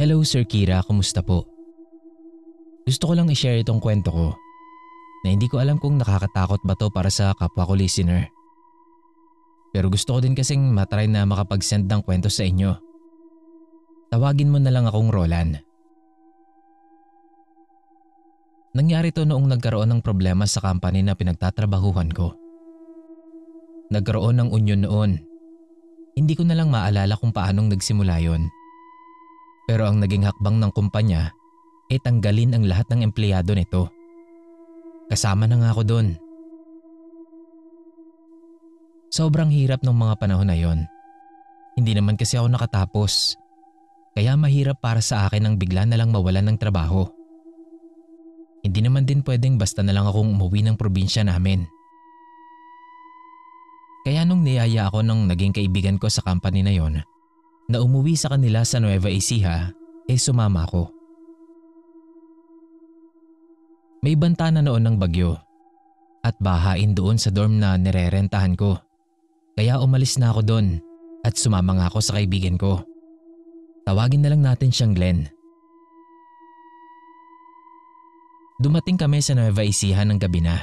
Hello Sir Kira, kumusta po? Gusto ko lang i-share itong kwento ko na hindi ko alam kung nakakatakot ba to para sa kapwa ko listener. Pero gusto ko din kasing matry na makapag-send ng kwento sa inyo. Tawagin mo na lang akong Roland. Nangyari to noong nagkaroon ng problema sa company na pinagtatrabahuhan ko. Nagkaroon ng union noon. Hindi ko na lang maalala kung paanong nagsimula yon. Pero ang naging hakbang ng kumpanya ay tanggalin ang lahat ng empleyado nito. Kasama na nga ako doon. Sobrang hirap ng mga panahon na yon. Hindi naman kasi ako nakatapos. Kaya mahirap para sa akin ang bigla na lang mawalan ng trabaho. Hindi naman din pwedeng basta na lang akong umuwi ng probinsya namin. Kaya nung niyaya ako ng naging kaibigan ko sa company na yon, na umuwi sa kanila sa Nueva Ecija, sumama ako. May banta na noon ng bagyo at bahain doon sa dorm na nirerentahan ko. Kaya umalis na ako doon at sumama nga ako sa kaibigan ko. Tawagin na lang natin siyang Glenn. Dumating kami sa Nueva Ecija ng gabi na.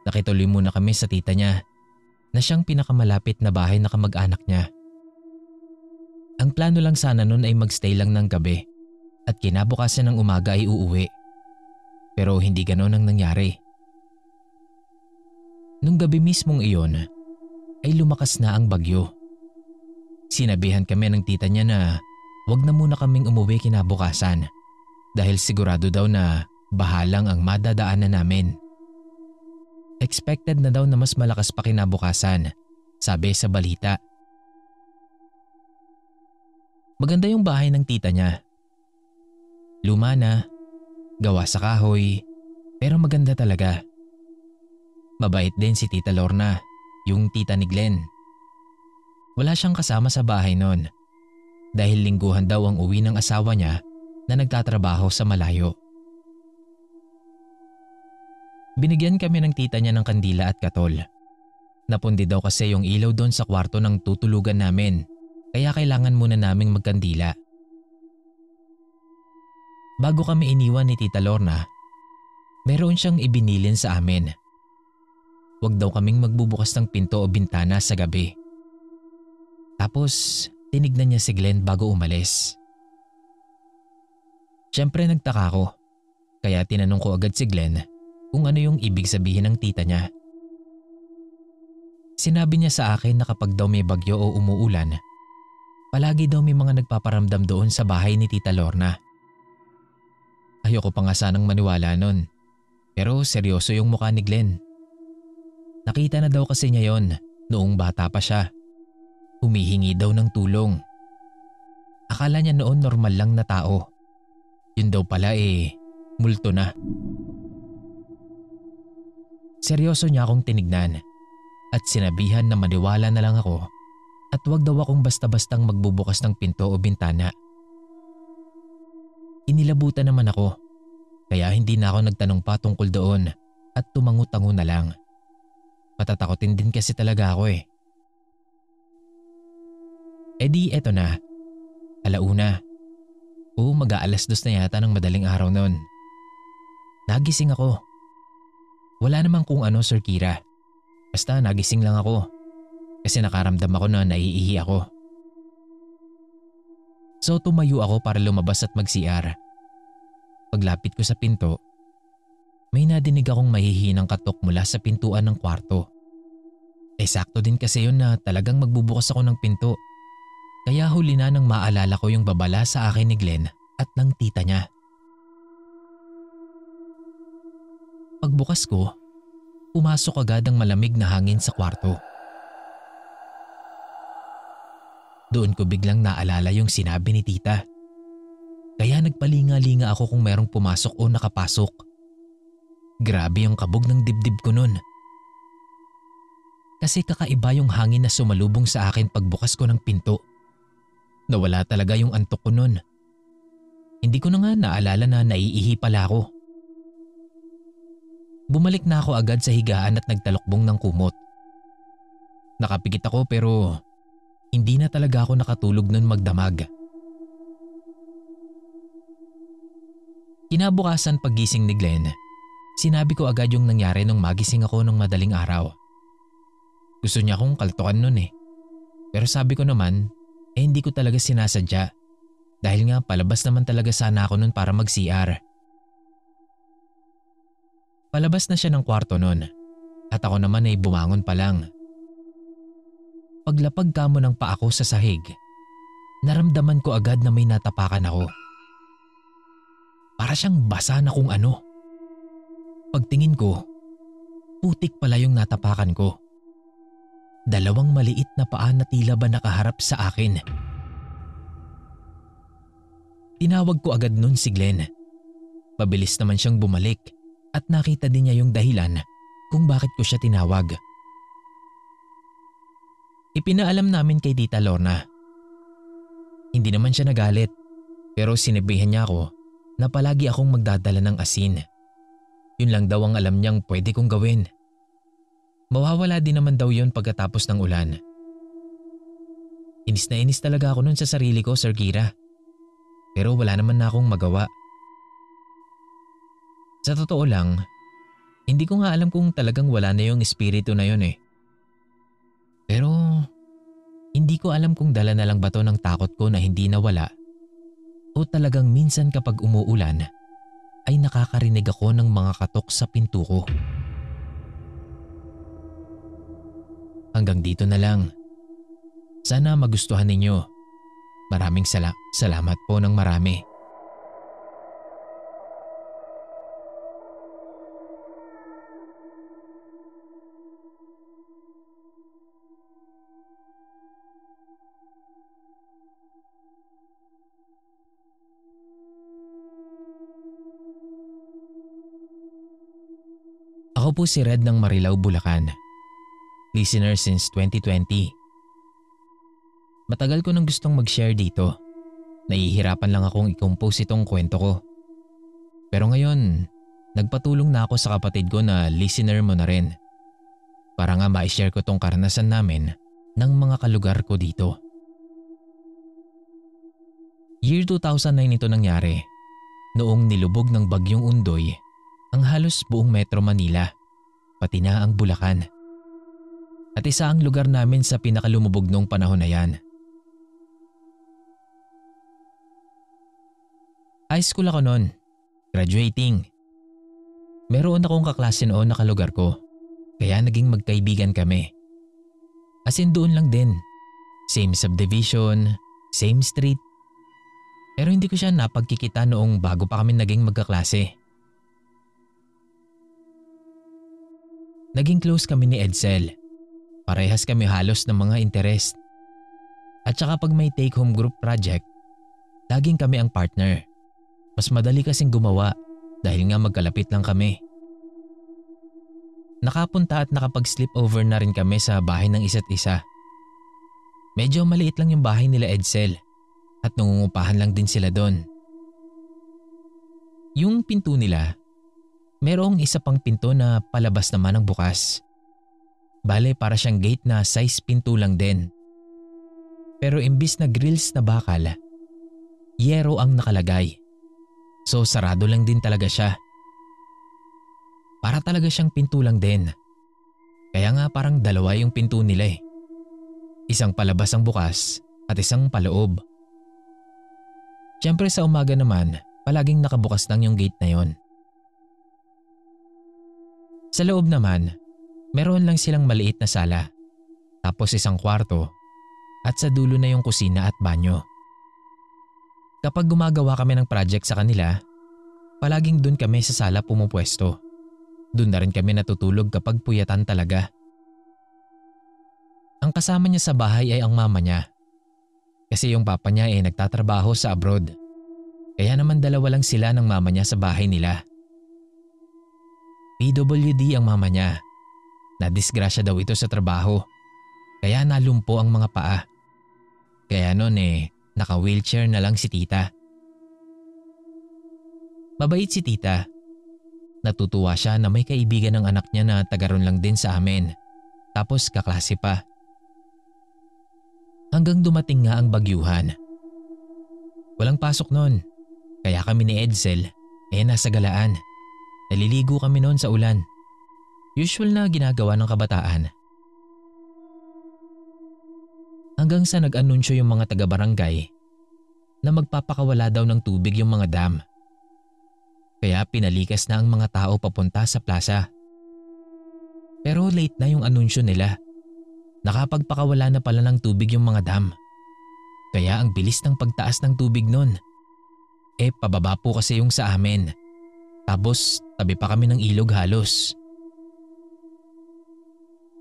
Nakituloy muna kami sa tita niya na siyang pinakamalapit na bahay na kamag-anak niya. Ang plano lang sana noon ay magstay lang ng gabi at kinabukasan ng umaga ay uuwi. Pero hindi ganoon ang nangyari. Nung gabi mismong iyon ay lumakas na ang bagyo. Sinabihan kami ng tita niya na wag na muna kaming umuwi kinabukasan dahil sigurado daw na bahalang ang madadaanan namin. Expected na daw na mas malakas pa kinabukasan, sabi sa balita. Maganda yung bahay ng tita niya. Luma na, gawa sa kahoy, pero maganda talaga. Mabait din si Tita Lorna, yung tita ni Glenn. Wala siyang kasama sa bahay noon dahil lingguhan daw ang uwi ng asawa niya na nagtatrabaho sa malayo. Binigyan kami ng tita niya ng kandila at katol. Napundi daw kasi yung ilaw doon sa kwarto ng tutulugan namin. Kaya kailangan muna naming magkandila. Bago kami iniwan ni Tita Lorna, meron siyang ibinilin sa amin. Huwag daw kaming magbubukas ng pinto o bintana sa gabi. Tapos tinignan niya si Glenn bago umalis. Siyempre nagtaka ko, kaya tinanong ko agad si Glenn kung ano yung ibig sabihin ng tita niya. Sinabi niya sa akin na kapag daw may bagyo o umuulan, palagi daw may mga nagpaparamdam doon sa bahay ni Tita Lorna. Ayoko pa nga sanang maniwala nun, pero seryoso yung mukha ni Glenn. Nakita na daw kasi niya yon noong bata pa siya. Humihingi daw ng tulong. Akala niya noon normal lang na tao. Yun daw pala multo na. Seryoso niya akong tinignan at sinabihan na maniwala na lang ako at wag daw akong basta-bastang magbubukas ng pinto o bintana. Inilabutan naman ako, kaya hindi na ako nagtanong pa tungkol doon at tumango-tango na lang. Patatakotin din kasi talaga ako . Di eto na, alauna. Mag-aalas 2 na yata ng madaling araw noon. Nagising ako. Wala namang kung ano, Sir Kira. Basta nagising lang ako. Kasi nakaramdam ako na naiihi ako. So tumayo ako para lumabas at mag-CR. Paglapit ko sa pinto, may nadinig akong mahihinang katok mula sa pintuan ng kwarto. Sakto din kasi yun na talagang magbubukas ako ng pinto. Kaya huli na nang maalala ko yung babala sa akin ni Glenn at ng tita niya. Pagbukas ko, pumasok agad ang malamig na hangin sa kwarto. Doon ko biglang naalala yung sinabi ni tita. Kaya nagpalinga-linga ako kung merong pumasok o nakapasok. Grabe yung kabog ng dibdib ko nun. Kasi kakaiba yung hangin na sumalubong sa akin pagbukas ko ng pinto. Nawala talaga yung antok ko nun. Hindi ko na nga naalala na naiihi pala ako. Bumalik na ako agad sa higaan at nagtalokbong ng kumot. Nakapikit ako pero hindi na talaga ako nakatulog nun magdamag. Kinabukasan paggising ni Glenn, sinabi ko agad yung nangyari nung magising ako nung madaling araw. Gusto niya akong kaltukan nun eh. Pero sabi ko naman, hindi ko talaga sinasadya. Dahil nga palabas naman talaga sana ako nun para mag-CR. Palabas na siya ng kwarto nun at ako naman ay bumangon pa lang. Paglapag kamo ng paa ko sa sahig, naramdaman ko agad na may natapakan ako. Para siyang basa na kung ano. Pagtingin ko, putik pala yung natapakan ko. 2 maliit na paa na tila ba nakaharap sa akin. Tinawag ko agad nun si Glenn. Pabilis naman siyang bumalik at nakita din niya yung dahilan kung bakit ko siya tinawag. Ipinaalam namin kay Tita Lorna. Hindi naman siya nagalit pero sinabihan niya ako na palagi akong magdadala ng asin. Yun lang daw ang alam niyang pwede kong gawin. Mawawala din naman daw yun pagkatapos ng ulan. Inis na inis talaga ako nun sa sarili ko, Sir Kira. Pero wala naman na akong magawa. Sa totoo lang, hindi ko nga alam kung talagang wala na yung espiritu na yun eh. Pero hindi ko alam kung dala na lang ba to ng takot ko na hindi nawala o talagang minsan kapag umuulan ay nakakarinig ako ng mga katok sa pinto ko. Hanggang dito na lang. Sana magustuhan ninyo. Maraming salamat po ng marami. Ako po si Red ng Marilao, Bulacan. Listener since 2020. Matagal ko nang gustong mag-share dito. Nahihirapan lang akong i-compose itong kwento ko. Pero ngayon, nagpatulong na ako sa kapatid ko na listener mo na rin. Para nga ma-share ko tong karanasan namin ng mga kalugar ko dito. Year 2009 ito nangyari. Noong nilubog ng bagyong Undoy ang halos buong Metro Manila, pati na ang Bulacan. At isa ang lugar namin sa pinakalumubog nung panahon na yan. High school ako noon, graduating. Meron akong kaklase noon na kalugar ko, kaya naging magkaibigan kami. As in doon lang din, same subdivision, same street. Pero hindi ko siya napagkikita noong bago pa kami naging magkaklase. Naging close kami ni Edsel. Parehas kami halos ng mga interest. At saka pag may take-home group project, laging kami ang partner. Mas madali kasing gumawa dahil nga magkalapit lang kami. Nakapunta at nakapag-sleepover na rin kami sa bahay ng isa't isa. Medyo maliit lang yung bahay nila Edsel at nangungupahan lang din sila doon. Yung pinto nila, merong isa pang pinto na palabas naman ang bukas. Bale para siyang gate na size pinto lang din. Pero imbis na grills na bakal, yero ang nakalagay. So sarado lang din talaga siya. Para talaga siyang pinto lang din. Kaya nga parang dalawa yung pinto nila eh. Isang palabas ang bukas at isang paloob. Siyempre sa umaga naman, palaging nakabukas lang yung gate na yon. Sa loob naman, meron lang silang maliit na sala, tapos isang kwarto at sa dulo na yung kusina at banyo. Kapag gumagawa kami ng project sa kanila, palaging dun kami sa sala pumupwesto. Dun na rin kami natutulog kapag puyatan talaga. Ang kasama niya sa bahay ay ang mama niya. Kasi yung papa niya ay nagtatrabaho sa abroad. Kaya naman dalawa lang sila ng mama niya sa bahay nila. PWD ang mama niya. Nadisgrasya daw ito sa trabaho. Kaya nalumpo ang mga paa. Kaya noon naka-wheelchair na lang si tita. Mabait si tita. Natutuwa siya na may kaibigan ng anak niya na taga ron lang din sa amin. Tapos kaklase pa. Hanggang dumating nga ang bagyuhan. Walang pasok noon. Kaya kami ni Edsel Nasa galaan. Naliligo kami noon sa ulan. Usual na ginagawa ng kabataan. Hanggang sa nag-anunsyo yung mga taga-barangay na magpapakawala daw ng tubig yung mga dam. Kaya pinalikas na ang mga tao papunta sa plaza. Pero late na yung anunsyo nila. Nakapagpakawala na pala ng tubig yung mga dam. Kaya ang bilis ng pagtaas ng tubig nun. Pababa po kasi yung sa amin. Tapos tabi pa kami ng ilog halos.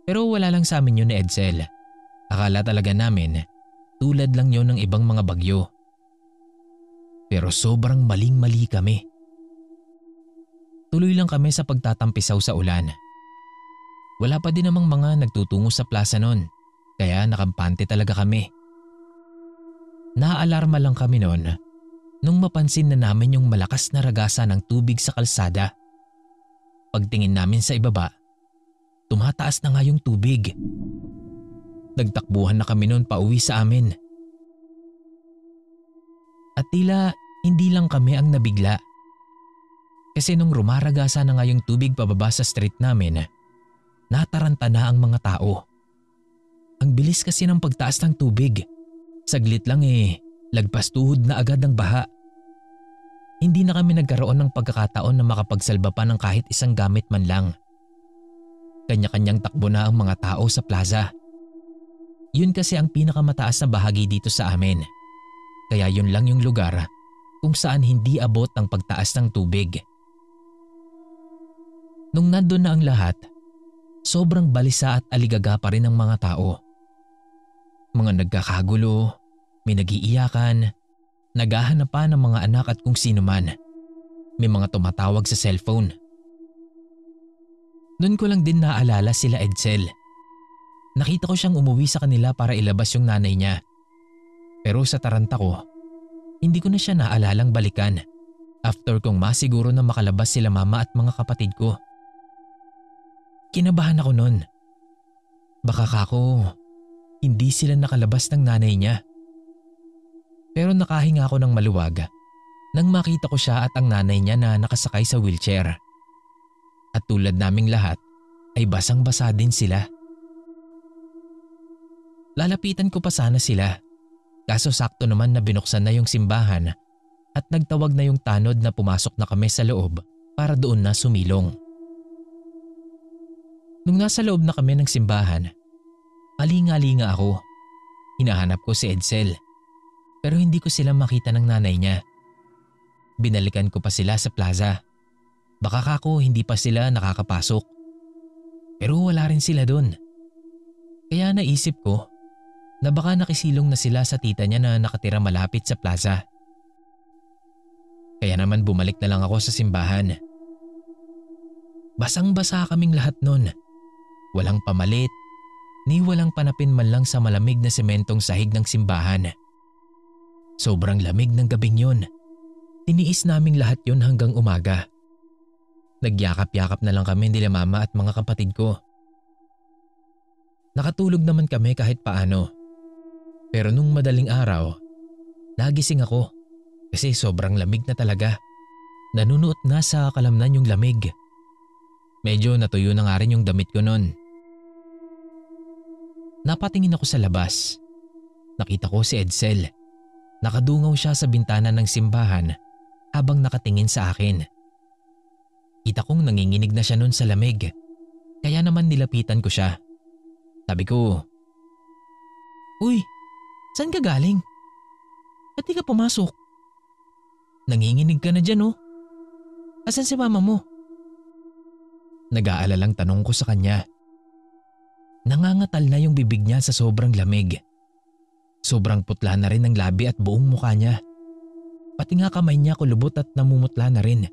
Pero wala lang sa amin yun ni Edsel. Akala talaga namin tulad lang yun ng ibang mga bagyo. Pero sobrang maling-mali kami. Tuloy lang kami sa pagtatampisaw sa ulan. Wala pa din namang mga nagtutungo sa plaza nun, kaya nakampante talaga kami. Naaalarma lang kami nun nung mapansin na namin yung malakas na ragasa ng tubig sa kalsada. Pagtingin namin sa ibaba, tumataas na nga yung tubig. Nagtakbuhan na kami nun pauwi sa amin. At tila hindi lang kami ang nabigla. Kasi nung rumaragasa na nga yung tubig pababa sa street namin, nataranta na ang mga tao. Ang bilis kasi ng pagtaas ng tubig. Saglit lang lagpas tuhod na agad ng baha. Hindi na kami nagkaroon ng pagkakataon na makapagsalba pa ng kahit isang gamit man lang. Kanya-kanyang takbo na ang mga tao sa plaza. Yun kasi ang pinakamataas na bahagi dito sa amin. Kaya yun lang yung lugar kung saan hindi abot ang pagtaas ng tubig. Nung nandun na ang lahat, sobrang balisa at aligaga pa rin ang mga tao. Mga nagkakagulo, may nagiiyakan, naghahanapan ng mga anak at kung sino man. May mga tumatawag sa cellphone. Doon ko lang din naalala sila Edsel. Nakita ko siyang umuwi sa kanila para ilabas yung nanay niya. Pero sa taranta ko, hindi ko na siya naalalang balikan after kong masiguro na makalabas sila mama at mga kapatid ko. Kinabahan ako noon. Baka kako, hindi sila nakalabas ng nanay niya. Pero nakahinga ako ng maluwag nang makita ko siya at ang nanay niya na nakasakay sa wheelchair. At tulad naming lahat ay basang-basa din sila. Lalapitan ko pa sana sila, kaso sakto naman na binuksan na yung simbahan at nagtawag na yung tanod na pumasok na kami sa loob para doon na sumilong. Nung nasa loob na kami ng simbahan, alinga-linga ako. Hinahanap ko si Edsel. Pero hindi ko sila makita ng nanay niya. Binalikan ko pa sila sa plaza. Baka kako hindi pa sila nakakapasok. Pero wala rin sila doon. Kaya naisip ko na baka nakisilong na sila sa tita niya na nakatira malapit sa plaza. Kaya naman bumalik na lang ako sa simbahan. Basang-basa kaming lahat noon. Walang pamalit, ni walang panapin man lang sa malamig na sementong sahig ng simbahan. Sobrang lamig ng gabing yun. Tiniis naming lahat yun hanggang umaga. Nagyakap-yakap na lang kami nila mama at mga kapatid ko. Nakatulog naman kami kahit paano. Pero nung madaling araw, nagising ako kasi sobrang lamig na talaga. Nanunuot na sa kalamnan yung lamig. Medyo natuyo na nga rin yung damit ko nun. Napatingin ako sa labas. Nakita ko si Edsel. Nakadungaw siya sa bintana ng simbahan habang nakatingin sa akin. Kita kong nanginginig na siya nun sa lamig. Kaya naman nilapitan ko siya. Sabi ko, "Uy, saan ka galing? Ba't di ka pumasok? Nanginginig ka na dyan oh. Asan si mama mo?" Nag-aalalang tanong ko sa kanya. Nangangatal na yung bibig niya sa sobrang lamig. Sobrang putla na rin ang labi at buong mukha niya. Pati nga kamay niya kulubot at namumutla na rin.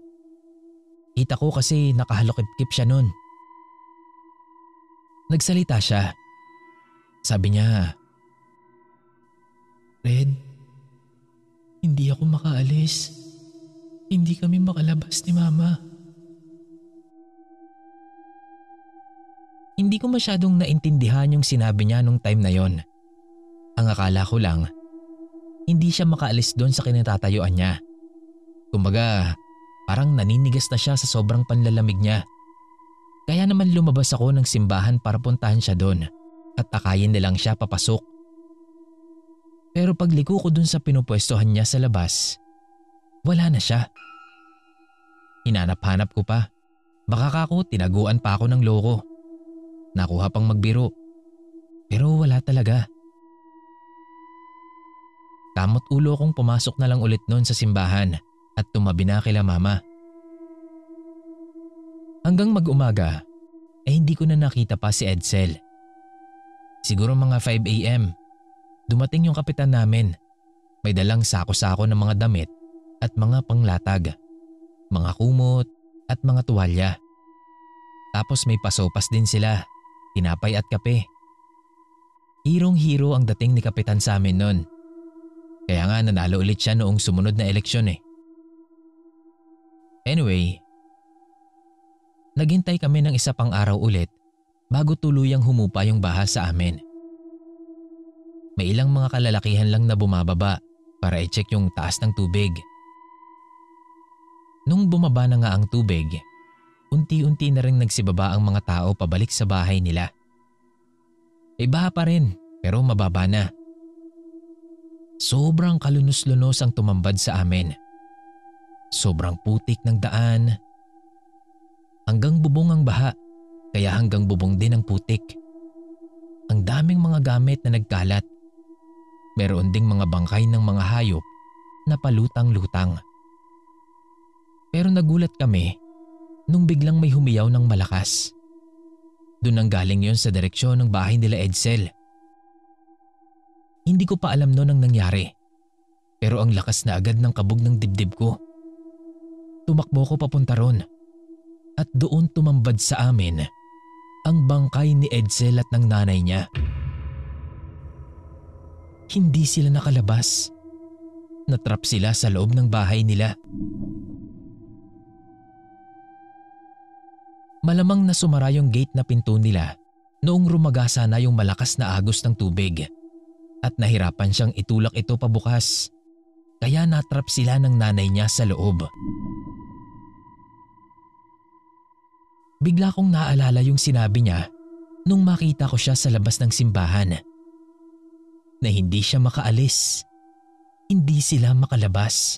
Kita ko kasi nakahalokip-kip siya nun. Nagsalita siya. Sabi niya, "Red, hindi ako makaalis. Hindi kami makalabas ni mama." Hindi ko masyadong naintindihan yung sinabi niya nung time na yon. Ang akala ko lang, hindi siya makaalis doon sa kinatatayuan niya. Kumbaga, Parang naninigas na siya sa sobrang panlalamig niya. Kaya naman lumabas ako ng simbahan para puntahan siya doon at akayin nilang siya papasok. Pero pagliko ko dun sa pinupwestohan niya sa labas, wala na siya. Hinanap-hanap ko pa. Baka kako tinaguan pa ako ng loko. Nakuha pang magbiro. Pero wala talaga. Kamot ulo kong pumasok na lang ulit noon sa simbahan at tumabi na kila mama. Hanggang mag-umaga, hindi ko na nakita pa si Edsel. Siguro mga 5 a.m. Dumating yung kapitan namin. May dalang sako-sako ng mga damit at mga panglatag, mga kumot at mga tuwalya. Tapos may pasopas din sila, tinapay at kape. Hirong-hiro ang dating ni kapitan sa amin nun. Kaya nga nanalo ulit siya noong sumunod na eleksyon eh. Anyway, naghintay kami ng isa pang araw ulit bago tuluyang humupa yung baha sa amin. May ilang mga kalalakihan lang na bumababa para i-check yung taas ng tubig. Nung bumaba na nga ang tubig, unti-unti na rin nagsibaba ang mga tao pabalik sa bahay nila. May baha pa rin pero mababa na. Sobrang kalunos-lunos ang tumambad sa amin. Sobrang putik ng daan. Hanggang bubong ang baha, kaya hanggang bubong din ang putik. Ang daming mga gamit na nagkalat. Meron ding mga bangkay ng mga hayop na palutang-lutang. Pero nagulat kami nung biglang may humiyaw ng malakas. Doon ang galing yon sa direksyon ng bahay nila Edsel. Hindi ko pa alam noon ang nangyari. Pero ang lakas na agad ng kabog ng dibdib ko. Tumakbo ko papunta ron. At doon tumambad sa amin ang bangkay ni Edsel at ng nanay niya. Hindi sila nakalabas. Natrap sila sa loob ng bahay nila. Malamang na sumara yung gate na pinto nila noong rumagasa na yung malakas na agos ng tubig at nahirapan siyang itulak ito pabukas. Kaya natrap sila ng nanay niya sa loob. Bigla kong naalala yung sinabi niya nung makita ko siya sa labas ng simbahan. Na hindi siya makaalis. Hindi sila makalabas.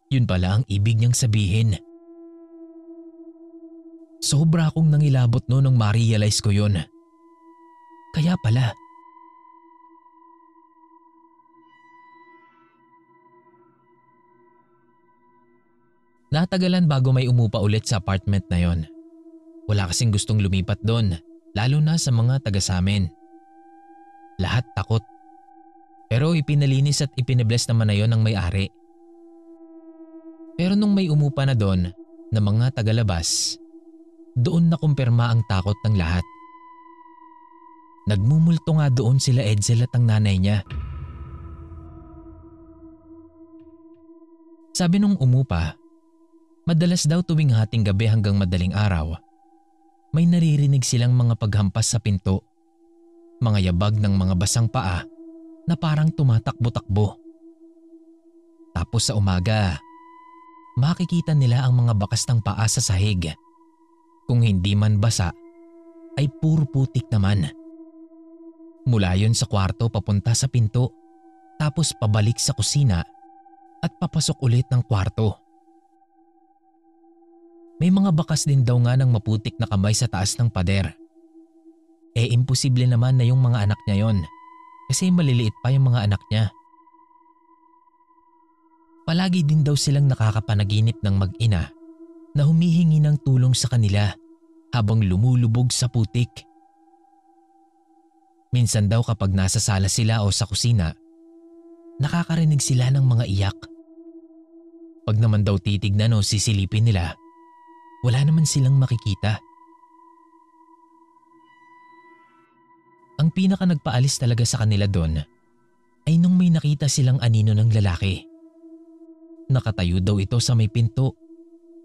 Yun pala ang ibig niyang sabihin. Sobra akong nangilabot no nung ma-realize ko yun. Kaya pala. Natagalan bago may umupa ulit sa apartment na yon. Wala kasing gustong lumipat doon, lalo na sa mga taga sa amin. Lahat takot. Pero ipinalinis at ipinibless naman na yon ng may-ari. Pero nung may umupa na doon na mga tagalabas, doon nakumpirma ang takot ng lahat. Nagmumulto nga doon sila Edsel at ang nanay niya. Sabi nung umupa, madalas daw tuwing hating gabi hanggang madaling araw, may naririnig silang mga paghampas sa pinto, mga yabag ng mga basang paa na parang tumatakbo-takbo. Tapos sa umaga, makikita nila ang mga bakas ng paa sa sahig. Kung hindi man basa, ay puro putik naman. Mula yon sa kwarto papunta sa pinto, tapos pabalik sa kusina at papasok ulit ng kwarto. May mga bakas din daw nga ng maputik na kamay sa taas ng pader. Imposible naman na yung mga anak niya yon kasi maliliit pa yung mga anak niya. Palagi din daw silang nakakapanaginip ng mag-ina na humihingi ng tulong sa kanila habang lumulubog sa putik. Minsan daw kapag nasa sala sila o sa kusina, nakakarinig sila ng mga iyak. Pag naman daw titignan o sisilipin nila, wala naman silang makikita. Ang pinaka nagpaalis talaga sa kanila doon ay nung may nakita silang anino ng lalaki. Nakatayo daw ito sa may pinto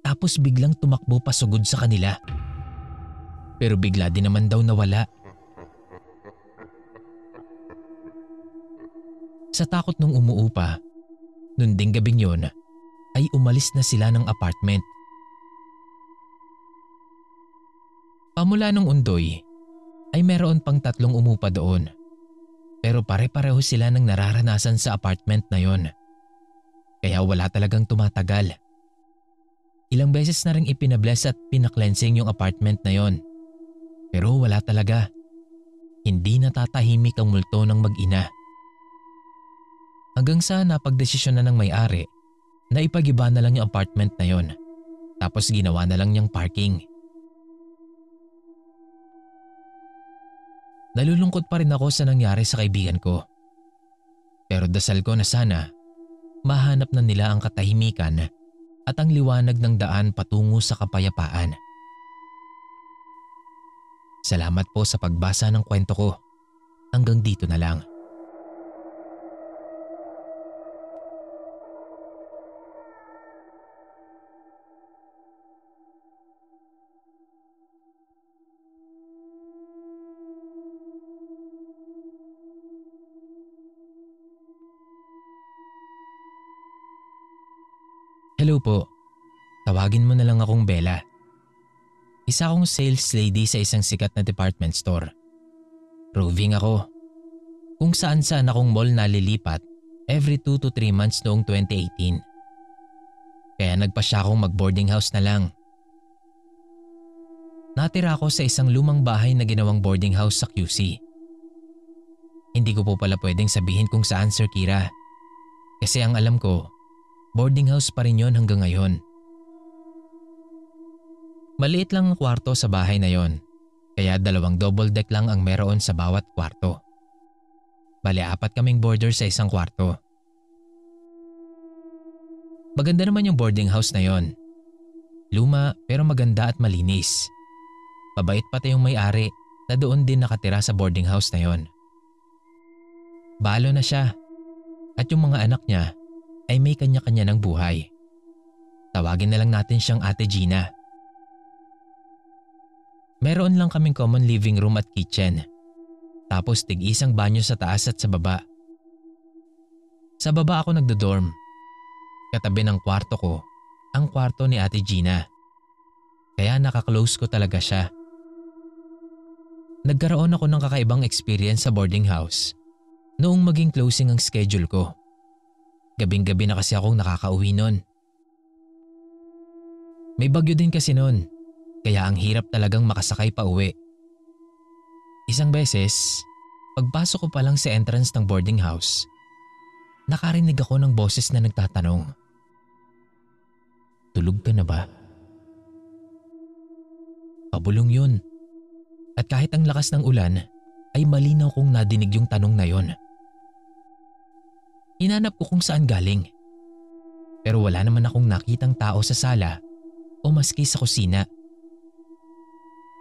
tapos biglang tumakbo pasugod sa kanila. Pero bigla din naman daw nawala. Sa takot nung umuupa, nun ding gabing yun, ay umalis na sila ng apartment. Pamula nung undoy ay meron pang 3 umupa doon. Pero pare-pareho sila ng nararanasan sa apartment na yon. Kaya wala talagang tumatagal. Ilang beses na rin ipinabless at pinakleansing yung apartment na yon. Pero wala talaga. Hindi natatahimik ang multo ng mag-ina. Hanggang sa napagdesisyon na ng may-ari na ipagiba na lang yung apartment na yon. Tapos ginawa na lang niyang parking. Nalulungkot pa rin ako sa nangyari sa kaibigan ko. Pero dasal ko na sana mahanap na nila ang katahimikan at ang liwanag ng daan patungo sa kapayapaan. Salamat po sa pagbasa ng kwento ko. Hanggang dito na lang. Hello po. Tawagin mo na lang akong Bella. Isa akong sales lady sa isang sikat na department store. Roving ako. Kung saan-saan akong mall nalilipat every 2 to 3 months noong 2018. Kaya nagpasya akong mag-boarding house na lang. Natira ako sa isang lumang bahay na ginawang boarding house sa QC. Hindi ko po pala pwedeng sabihin kung saan, Sir Kira. Kasi ang alam ko, boarding house pa rin yon hanggang ngayon. Maliit lang ang kwarto sa bahay na yon, kaya 2 double deck lang ang meron sa bawat kwarto. Bale 4 kaming boarder sa isang kwarto. Maganda naman yung boarding house na yon. Luma pero maganda at malinis. Mabait pati yung may-ari na doon din nakatira sa boarding house na yon. Balo na siya at yung mga anak niya ay may kanya-kanya ng buhay. Tawagin na lang natin siyang Ate Gina. Meron lang kaming common living room at kitchen. Tapos tig-isang banyo sa taas at sa baba. Sa baba ako nagdo-dorm. Katabi ng kwarto ko, ang kwarto ni Ate Gina. Kaya nakaklose ko talaga siya. Nagkaroon ako ng kakaibang experience sa boarding house noong maging closing ang schedule ko. Gabing-gabi na kasi akong nakakauwi nun. May bagyo din kasi nun, kaya ang hirap talagang makasakay pa uwi. Isang beses, pagpasok ko pa lang sa entrance ng boarding house, nakarinig ako ng boses na nagtatanong, "Tulog ka na ba?" Pabulong yun. At kahit ang lakas ng ulan, ay malinaw kong nadinig yung tanong na yon. Hinanap ko kung saan galing. Pero wala naman akong nakitang tao sa sala o maski sa kusina.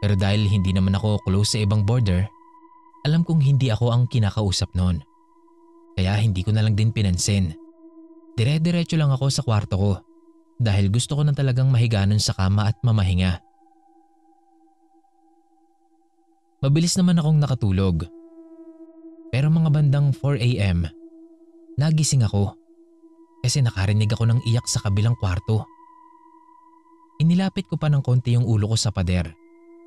Pero dahil hindi naman ako close sa ibang boarder, alam kong hindi ako ang kinakausap noon. Kaya hindi ko na lang din pinansin. Dire-diretso lang ako sa kwarto ko dahil gusto ko na talagang mahiga nun sa kama at mamahinga. Mabilis naman akong nakatulog. Pero mga bandang 4 a.m., nagising ako kasi nakarinig ako ng iyak sa kabilang kwarto. Inilapit ko pa ng konti yung ulo ko sa pader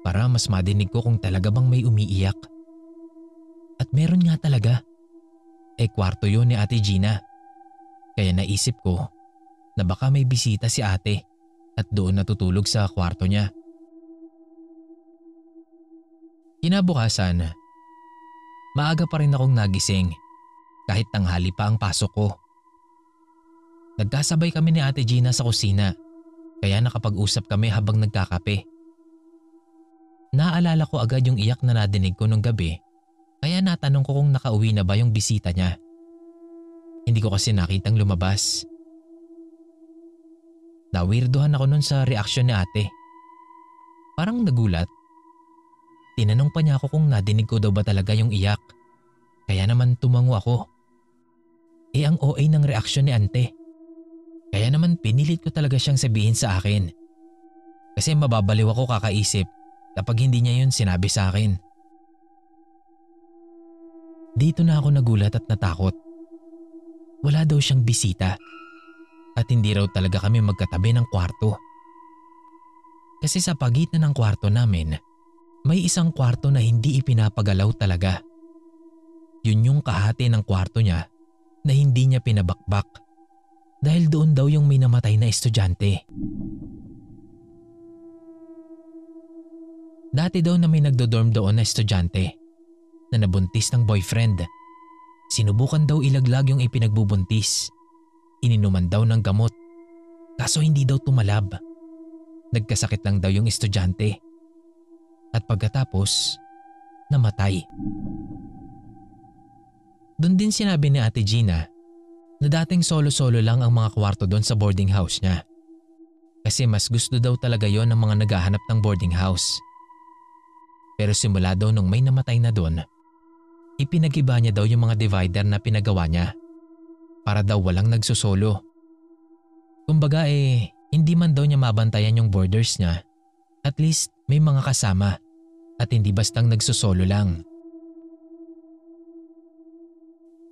para mas madinig ko kung talaga bang may umiiyak. At meron nga talaga. Kwarto yun ni Ate Gina. Kaya naisip ko na baka may bisita si ate at doon natutulog sa kwarto niya. Kinabukasan, maaga pa rin akong nagising kahit tanghali pa ang pasok ko. Nagkasabay kami ni Ate Gina sa kusina kaya nakapag-usap kami habang nagkakape. Naalala ko agad yung iyak na nadinig ko nung gabi kaya natanong ko kung nakauwi na ba yung bisita niya. Hindi ko kasi nakitang lumabas. Nawirduhan ako nun sa reaksyon ni ate. Parang nagulat. Tinanong pa niya ako kung nadinig ko daw ba talaga yung iyak. Kaya naman tumango ako. Ang OA ng reaksyon ni ante. Kaya naman pinilit ko talaga siyang sabihin sa akin. Kasi mababaliw ako kakaisip kapag hindi niya yun sinabi sa akin. Dito na ako nagulat at natakot. Wala daw siyang bisita. At hindi raw talaga kami magkatabi ng kwarto. Kasi sa pagitan ng kwarto namin, may isang kwarto na hindi ipinapagalaw talaga. Yun yung kahati ng kwarto niya na hindi niya pinabakbak dahil doon daw yung may namatay na estudyante. Dati daw na may nagdodorm doon na estudyante na nabuntis ng boyfriend. Sinubukan daw ilaglag yung ipinagbubuntis. Ininuman daw ng gamot. Kaso hindi daw tumalab. Nagkasakit lang daw yung estudyante. At pagkatapos, namatay. Doon din sinabi ni Ate Gina na dating solo-solo lang ang mga kwarto doon sa boarding house niya. Kasi mas gusto daw talaga yon ng mga naghahanap ng boarding house. Pero simula daw nung may namatay na doon, ipinag-iba niya daw yung mga divider na pinagawa niya para daw walang nagsusolo. Kumbaga hindi man daw niya mabantayan yung boarders niya, at least may mga kasama at hindi bastang nagsusolo lang.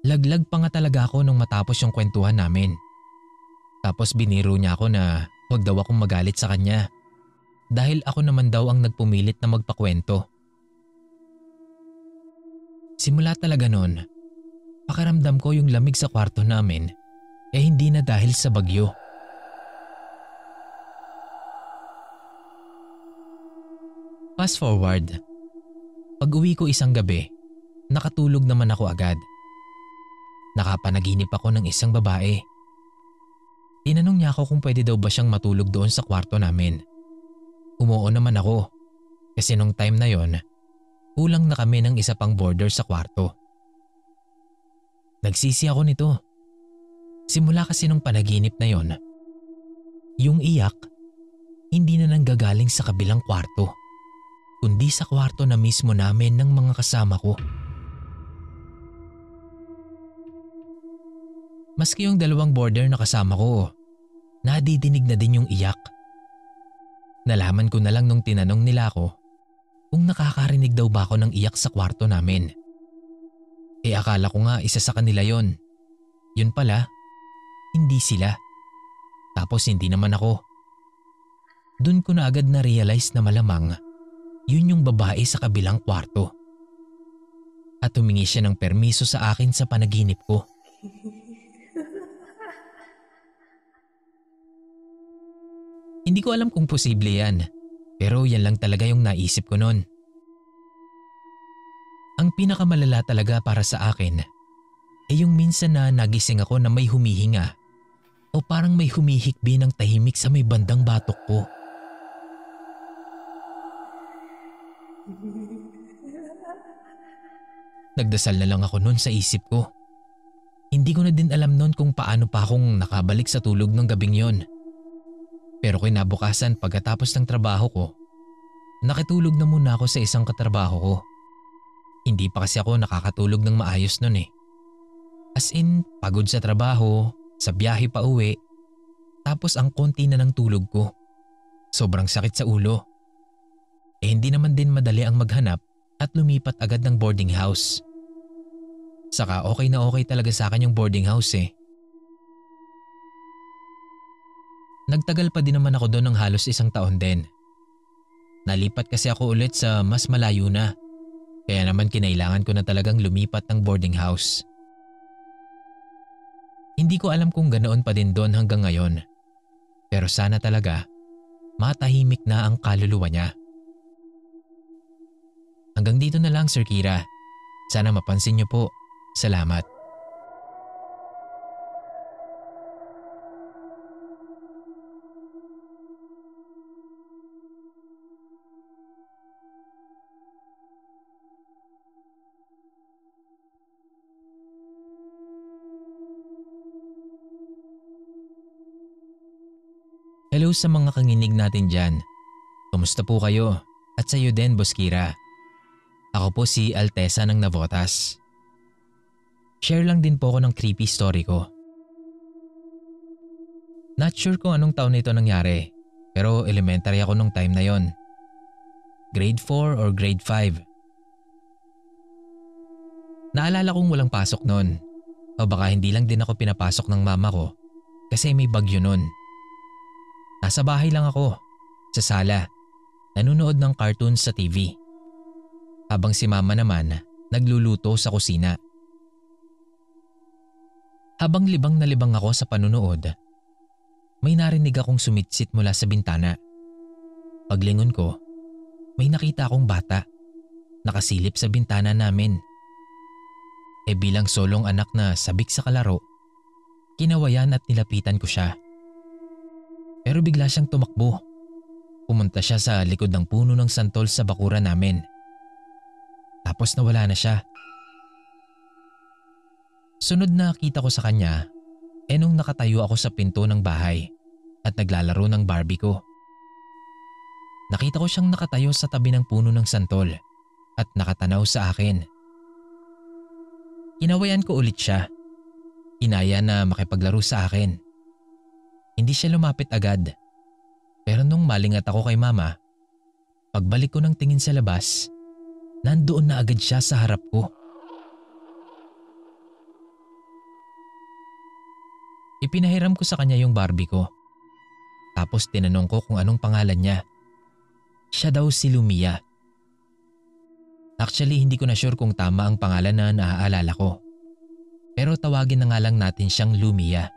Laglag pa nga talaga ako nung matapos yung kwentuhan namin. Tapos biniro niya ako na huwag daw akong magalit sa kanya dahil ako naman daw ang nagpumilit na magpakwento. Simula talaga noon, pakiramdam ko yung lamig sa kwarto namin hindi na dahil sa bagyo. Fast forward, pag-uwi ko isang gabi, nakatulog naman ako agad. Nakapanaginip ako ng isang babae. Tinanong niya ako kung pwede daw ba siyang matulog doon sa kwarto namin. Umuo naman ako kasi nung time na yon, kulang na kami ng isa pang boarder sa kwarto. Nagsisi ako nito. Simula kasi nung panaginip na yon, yung iyak hindi na nanggagaling sa kabilang kwarto, kundi sa kwarto na mismo namin ng mga kasama ko. Maski yung dalawang boarder na kasama ko, nadidinig na din yung iyak. Nalaman ko na lang nung tinanong nila ako kung nakakarinig daw ba ako ng iyak sa kwarto namin. Akala ko nga isa sa kanila yon. Yun pala, hindi sila. Tapos hindi naman ako. Dun ko na agad na-realize na malamang yun yung babae sa kabilang kwarto. At humingi siya ng permiso sa akin sa panaginip ko. Hindi ko alam kung posible yan, pero yan lang talaga yung naisip ko noon. Ang pinakamalala talaga para sa akin ay yung minsan na nagising ako na may humihinga o parang may humihikbi ng tahimik sa may bandang batok ko. Nagdasal na lang ako noon sa isip ko. Hindi ko na din alam noon kung paano pa akong nakabalik sa tulog ng gabing yon. Pero kinabukasan pagkatapos ng trabaho ko, nakitulog na muna ako sa isang katrabaho ko. Hindi pa kasi ako nakakatulog ng maayos nun. As in, pagod sa trabaho, sa biyahe pa uwi, tapos ang konti na ng tulog ko. Sobrang sakit sa ulo. Hindi naman din madali ang maghanap at lumipat agad ng boarding house. Saka okay na okay talaga sa akin yung boarding house. Nagtagal pa din naman ako doon ng halos 1 taon din. Nalipat kasi ako ulit sa mas malayo na, kaya naman kinailangan ko na talagang lumipat ng boarding house. Hindi ko alam kung ganoon pa din doon hanggang ngayon, pero sana talaga matahimik na ang kaluluwa niya. Hanggang dito na lang, Sir Kira. Sana mapansin niyo po. Salamat. Hello sa mga kanginig natin dyan. Kumusta po kayo? At sa iyo din, Boss Kira. Ako po si Altesa ng Navotas. Share lang din po ako ng creepy story ko. Not sure kung anong taon na ito nangyari, pero elementary ako nung time na yon. Grade 4 or grade 5. Naalala kong walang pasok noon, o baka hindi lang din ako pinapasok ng mama ko kasi may bagyo nun. Nasa bahay lang ako, sa sala, nanonood ng cartoons sa TV. Habang si mama naman nagluluto sa kusina. Habang libang na libang ako sa panunood, may narinig akong sumitsit mula sa bintana. Paglingon ko, may nakita akong bata, nakasilip sa bintana namin. Bilang solong anak na sabik sa kalaro, kinawayan at nilapitan ko siya. Pero bigla siyang tumakbo. Pumunta siya sa likod ng puno ng santol sa bakuran namin. Tapos nawala na siya. Sunod na kita ko sa kanya nung nakatayo ako sa pinto ng bahay at naglalaro ng Barbie ko. Nakita ko siyang nakatayo sa tabi ng puno ng santol at nakatanaw sa akin. Kinawayan ko ulit siya. Inaya na makipaglaro sa akin. Hindi siya lumapit agad. Pero nung malingat ako kay mama, pagbalik ko ng tingin sa labas, nandoon na agad siya sa harap ko. Ipinahiram ko sa kanya yung Barbie ko. Tapos tinanong ko kung anong pangalan niya. Siya daw si Lumia. Actually, hindi ko na sure kung tama ang pangalan na naaalala ko. Pero tawagin na nga lang natin siyang Lumia.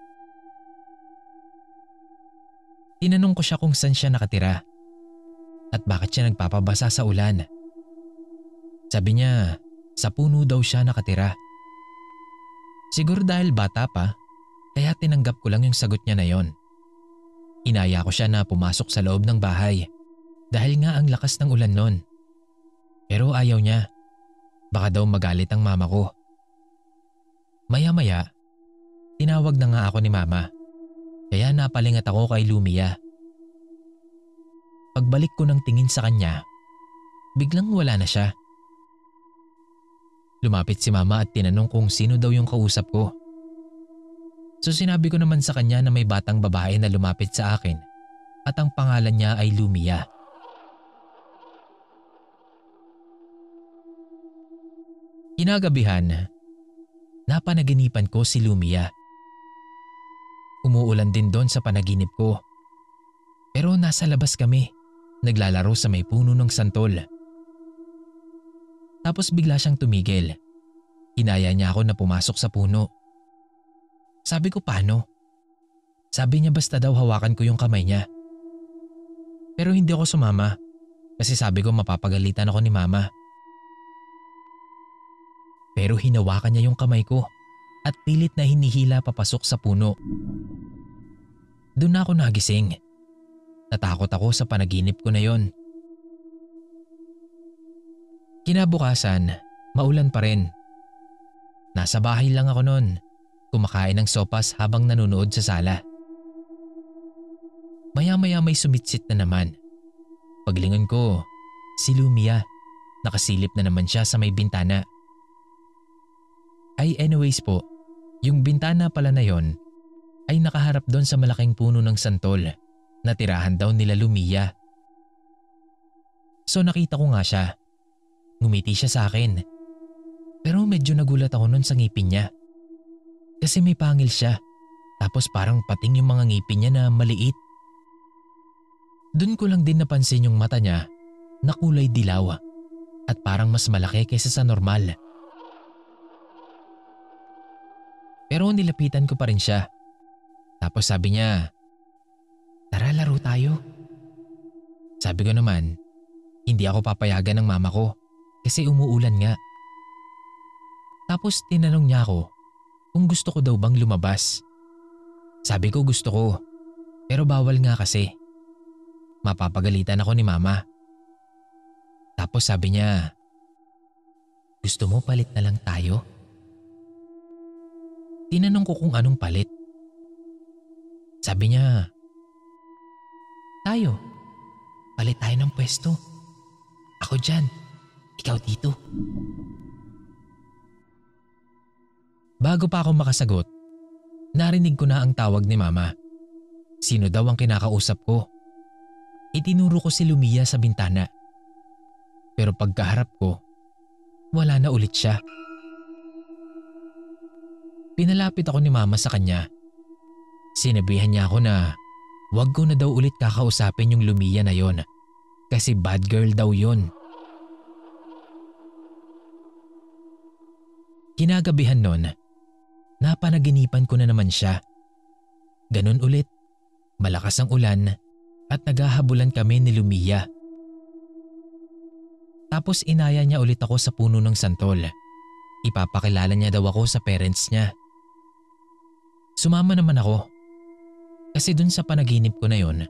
Tinanong ko siya kung saan siya nakatira at bakit siya nagpapabasa sa ulan. Sabi niya, sa puno daw siya nakatira. Siguro dahil bata pa, kaya tinanggap ko lang yung sagot niya na yon. Inaya ko siya na pumasok sa loob ng bahay dahil nga ang lakas ng ulan nun. Pero ayaw niya. Baka daw magalit ang mama ko. Maya-maya, tinawag na nga ako ni mama. Kaya napalingat ako kay Lumia. Pagbalik ko ng tingin sa kanya, biglang wala na siya. Lumapit si mama at tinanong kung sino daw yung kausap ko. So sinabi ko naman sa kanya na may batang babae na lumapit sa akin at ang pangalan niya ay Lumia. Kinagabihan, napanaginipan ko si Lumia. Umuulan din doon sa panaginip ko. Pero nasa labas kami, naglalaro sa may puno ng santol. Tapos bigla siyang tumigil. Inaya niya ako na pumasok sa puno. Sabi ko paano? Sabi niya basta daw hawakan ko yung kamay niya. Pero hindi ako sumama kasi sabi ko mapapagalitan ako ni mama. Pero hinawakan niya yung kamay ko at pilit na hinihila papasok sa puno. Doon na ako nagising. Natakot ako sa panaginip ko na yon. Kinabukasan, maulan pa rin. Nasa bahay lang ako noon, kumakain ng sopas habang nanonood sa sala. Maya-maya may sumitsit na naman. Paglingon ko, si Lumia. Nakasilip na naman siya sa may bintana. Ay anyways po, yung bintana pala na yon ay nakaharap doon sa malaking puno ng santol na tirahan daw nila Lumia. So nakita ko nga siya. Ngumiti siya sa akin. Pero medyo nagulat ako noon sa ngipin niya. Kasi may pangil siya. Tapos parang pating yung mga ngipin niya na maliit. Doon ko lang din napansin yung mata niya na kulay dilaw at parang mas malaki kaysa sa normal. Pero nilapitan ko pa rin siya. Tapos sabi niya, "Tara, laro tayo." Sabi ko naman, hindi ako papayagan ng mama ko kasi umuulan nga. Tapos tinanong niya ako kung gusto ko daw bang lumabas. Sabi ko gusto ko, pero bawal nga kasi. Mapapagalitan ako ni mama. Tapos sabi niya, "Gusto mo palit na lang tayo?" Tinanong ko kung anong palit. Sabi niya, "Tayo. Palit tayo ng pwesto. Ako dyan, ikaw dito." Bago pa ako makasagot, narinig ko na ang tawag ni mama. Sino daw ang kinakausap ko? Itinuro ko si Lumia sa bintana. Pero pagkaharap ko, wala na ulit siya. Pinalapit ako ni mama sa kanya. Sinabihan niya ako na wag ko na daw ulit kakausapin yung Lumia na yon kasi bad girl daw yon. Kinagabihan nun, napanaginipan ko na naman siya. Ganun ulit, malakas ang ulan at naghahabulan kami ni Lumia. Tapos inaya niya ulit ako sa puno ng santol. Ipapakilala niya daw ako sa parents niya. Sumama naman ako. Kasi dun sa panaginip ko na yon,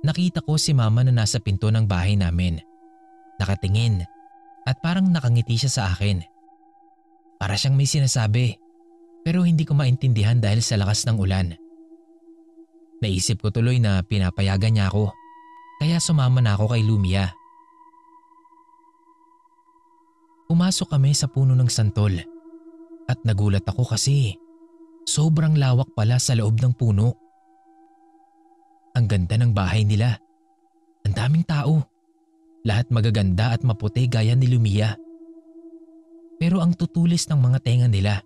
nakita ko si mama na nasa pinto ng bahay namin. Nakatingin at parang nakangiti siya sa akin. Para siyang may sinasabi pero hindi ko maintindihan dahil sa lakas ng ulan. Naisip ko tuloy na pinapayagan niya ako kaya sumama na ako kay Lumia. Pumasok kami sa puno ng santol at nagulat ako kasi sobrang lawak pala sa loob ng puno. Ang ganda ng bahay nila. Ang daming tao. Lahat magaganda at maputi gaya ni Lumia. Pero ang tutulis ng mga tenga nila.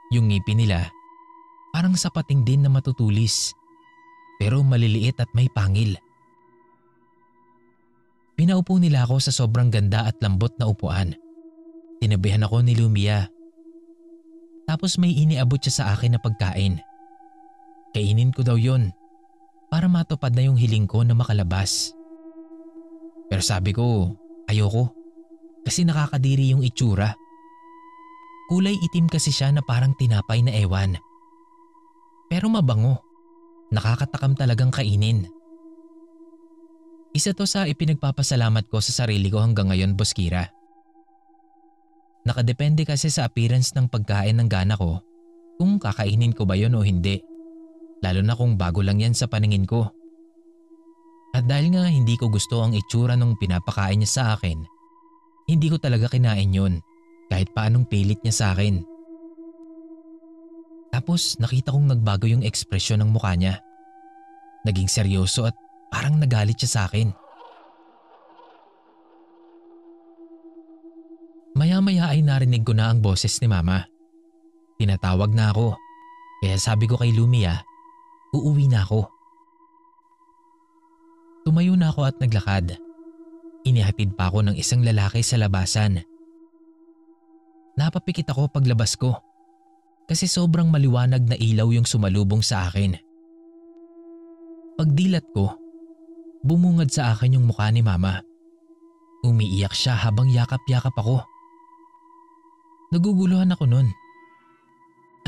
Yung ngipin nila parang sapating din na matutulis pero maliliit at may pangil. Pinaupo nila ako sa sobrang ganda at lambot na upuan. Tinabihan ako ni Lumia. Tapos may iniabot siya sa akin na pagkain. Kainin ko daw yon para matupad na yung hiling ko na makalabas. Pero sabi ko, ayoko kasi nakakadiri yung itsura. Kulay itim kasi siya na parang tinapay na ewan. Pero mabango. Nakakatakam talagang kainin. Isa to sa ipinagpapasalamat ko sa sarili ko hanggang ngayon, Boss Kira. Nakadepende kasi sa appearance ng pagkain ng gana ko kung kakainin ko ba yon o hindi. Lalo na kung bago lang yan sa paningin ko. At dahil nga hindi ko gusto ang itsura nung pinapakain niya sa akin, hindi ko talaga kinain yon kahit paanong pilit niya sa akin. Tapos nakita kong nagbago yung ekspresyon ng mukha niya. Naging seryoso at parang nagalit siya sa akin. Maya-maya ay narinig ko na ang boses ni Mama. Tinatawag na ako kaya sabi ko kay Lumia, uuwi na ako. Tumayo na ako at naglakad. Inihatid pa ako ng isang lalaki sa labasan. Napapikit ako paglabas ko kasi sobrang maliwanag na ilaw yung sumalubong sa akin. Pagdilat ko, bumungad sa akin yung mukha ni Mama. Umiiyak siya habang yakap-yakap ako. Naguguluhan ako nun.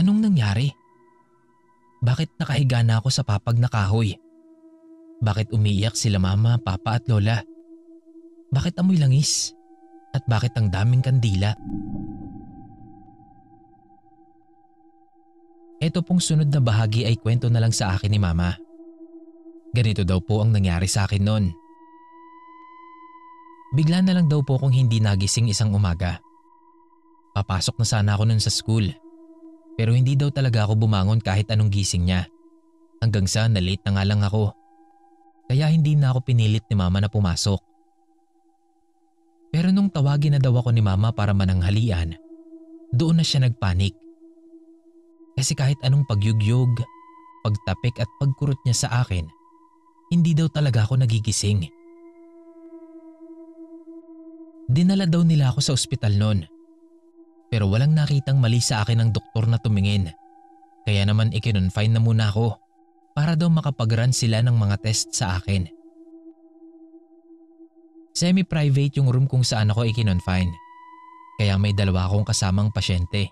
Anong nangyari? Bakit nakahiga na ako sa papag na kahoy? Bakit umiiyak sila Mama, Papa at Lola? Bakit amoy langis? At bakit ang daming kandila? Ito pong sunod na bahagi ay kwento na lang sa akin ni Mama. Ganito daw po ang nangyari sa akin noon. Bigla na lang daw po akong hindi nagising isang umaga. Papasok na sana ako noon sa school. Pero hindi daw talaga ako bumangon kahit anong gising niya. Hanggang sa na-late na nga lang ako. Kaya hindi na ako pinilit ni Mama na pumasok. Pero nung tawagin na daw ako ni Mama para mananghalian, doon na siya nagpanik. Kasi kahit anong pagyugyog, pagtapik at pagkurot niya sa akin, hindi daw talaga ako nagigising. Dinala daw nila ako sa ospital noon. Pero walang nakitang mali sa akin ng doktor na tumingin. Kaya naman ikinonfine na muna ako para daw makapag-run sila ng mga test sa akin. Semi-private yung room kung saan ako ikinonfine. Kaya may dalawa akong kasamang pasyente.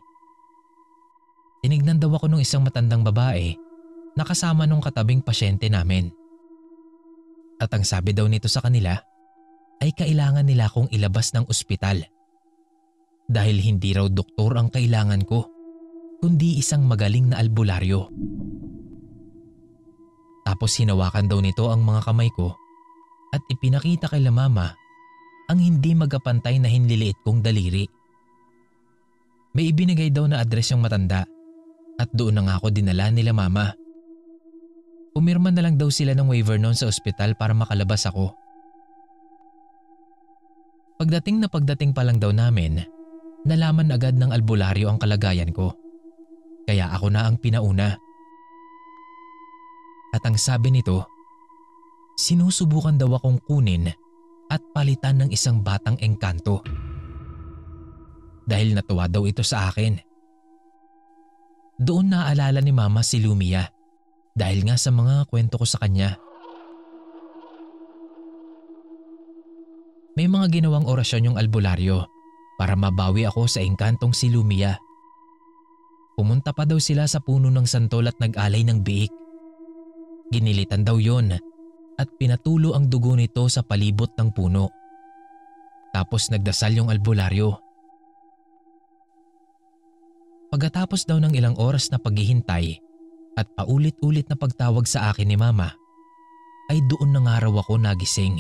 Tinignan daw ako ng isang matandang babae na kasama nung katabing pasyente namin. At ang sabi daw nito sa kanila ay kailangan nila akong ilabas ng ospital. Dahil hindi raw doktor ang kailangan ko, kundi isang magaling na albularyo. Tapos hinawakan daw nito ang mga kamay ko at ipinakita kay Mama ang hindi magapantay na hinliliit kong daliri. May ibinigay daw na address yung matanda at doon na nga ako dinala nila Mama. Pumirma na lang daw sila ng waiver noon sa ospital para makalabas ako. Pagdating pa lang daw namin, nalaman agad ng albularyo ang kalagayan ko. Kaya ako na ang pinauna. Ang sabi nito, sinusubukan daw akong kunin at palitan ng isang batang engkanto. Dahil natuwa daw ito sa akin. Doon naalala ni Mama si Lumia dahil nga sa mga kwento ko sa kanya. May mga ginawang orasyon yung albularyo para mabawi ako sa engkantong si Lumia. Pumunta pa daw sila sa puno ng santol at nag-alay ng biik. Ginilitan daw yon at pinatulo ang dugo nito sa palibot ng puno. Tapos nagdasal yung albularyo. Pagkatapos daw ng ilang oras na paghihintay at paulit-ulit na pagtawag sa akin ni Mama, ay doon na nga raw ako nagising.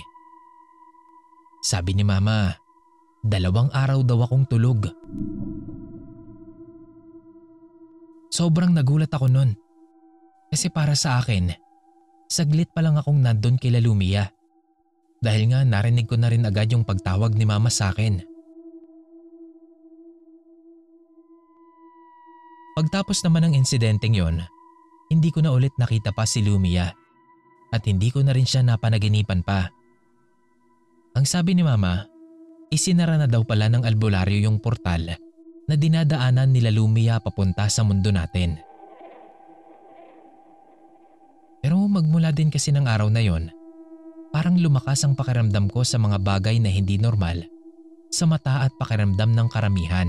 Sabi ni Mama, 2 araw daw akong tulog. Sobrang nagulat ako nun. Kasi para sa akin, saglit pa lang akong nandun kila Lumia. Dahil nga narinig ko na rin agad yung pagtawag ni Mama sa akin. Pagtapos naman ng insidenteng yon, hindi ko na ulit nakita pa si Lumia at hindi ko na rin siya napanaginipan pa. Ang sabi ni Mama, isinara na daw pala ng albularyo yung portal na dinadaanan nila Lumia papunta sa mundo natin. Pero magmula din kasi ng araw na yon, parang lumakas ang pakiramdam ko sa mga bagay na hindi normal sa mata at pakiramdam ng karamihan.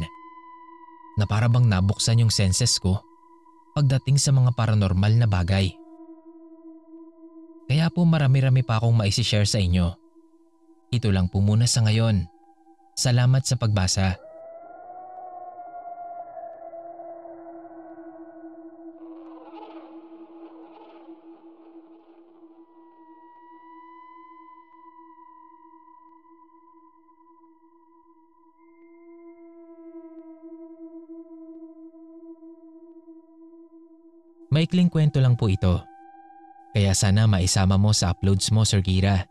Na para bang nabuksan yung senses ko pagdating sa mga paranormal na bagay. Kaya po marami-rami pa akong maisishare sa inyo. Ito lang po muna sa ngayon. Salamat sa pagbasa. Maikling kwento lang po ito. Kaya sana maisama mo sa uploads mo, Sir Kira.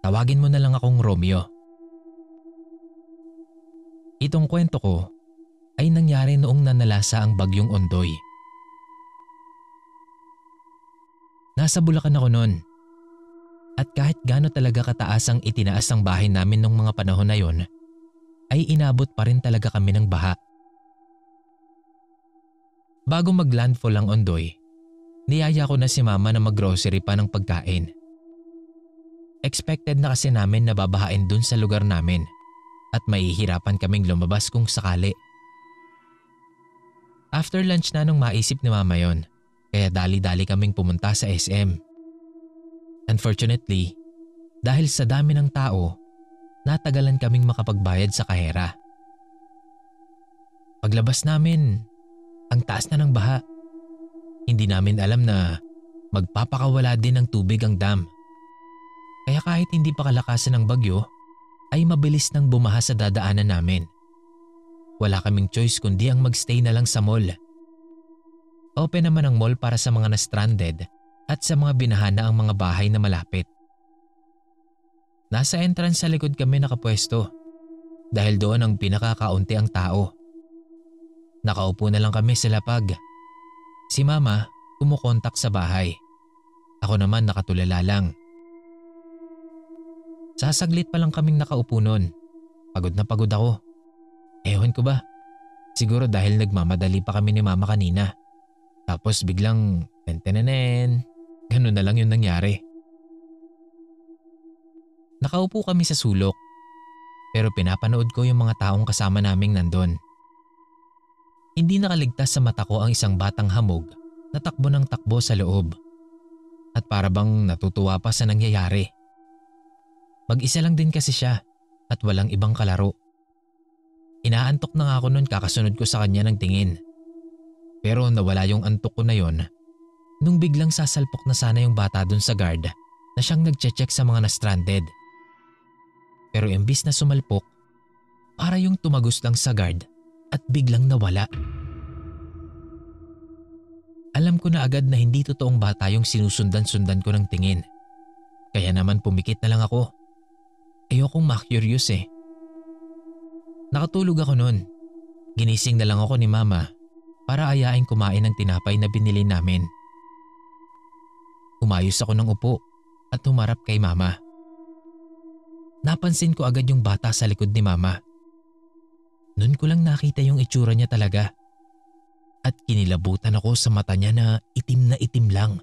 Tawagin mo na lang akong Romeo. Itong kwento ko ay nangyari noong nanalasa ang bagyong Ondoy. Nasa Bulacan ako noon. At kahit gaano talaga kataas ang itinaas ang bahay namin nung mga panahon na yon, ay inabot pa rin talaga kami ng baha. Bago maglandfall ang Ondoy, niyaya ko na si Mama na maggrocery pa ng pagkain. Expected na kasi namin na babahain dun sa lugar namin at mahihirapan kaming lumabas kung sakali. After lunch na nung maisip ni Mama yon, kaya dali-dali kaming pumunta sa SM. Unfortunately, dahil sa dami ng tao, natagalan kaming makapagbayad sa kahera. Paglabas namin, ang taas na ng baha. Hindi namin alam na magpapakawala din ng tubig ang dam. Kaya kahit hindi pa kalakasan ng bagyo, ay mabilis nang bumaha sa dadaanan namin. Wala kaming choice kundi ang magstay na lang sa mall. Open naman ang mall para sa mga na-stranded at sa mga binahana ang mga bahay na malapit. Nasa entrance sa likod kami nakapwesto dahil doon ang pinakakaunti ang tao. Nakaupo na lang kami sa lapag. Si Mama kumukontak sa bahay. Ako naman nakatulala lang. Sasaglit pa lang kaming nakaupo nun. Pagod na pagod ako. Ewan ko ba? Siguro dahil nagmamadali pa kami ni Mama kanina. Tapos biglang tentenenen. Ganun na lang yung nangyari. Nakaupo kami sa sulok. Pero pinapanood ko yung mga taong kasama naming nandun. Hindi nakaligtas sa mata ko ang isang batang hamog na takbo ng takbo sa loob. At para bang natutuwa pa sa nangyayari. Mag-isa lang din kasi siya at walang ibang kalaro. Inaantok na nga ako nun kakasunod ko sa kanya ng tingin. Pero nawala yung antok ko na yon nung biglang sasalpok na sana yung bata dun sa guard na siyang nagche-check sa mga na-stranded. Pero imbis na sumalpok, para yung tumagos lang sa guard at biglang nawala. Alam ko na agad na hindi totoong bata yung sinusundan-sundan ko ng tingin. Kaya naman pumikit na lang ako. Ayokong ma-curious eh. Nakatulog ako noon. Ginising na lang ako ni Mama para ayaing kumain ng tinapay na binili namin. Umayos ako ng upo at humarap kay mama. Napansin ko agad yung bata sa likod ni mama. Noon ko lang nakita yung itsura niya talaga. At kinilabutan ako sa mata niya na itim lang.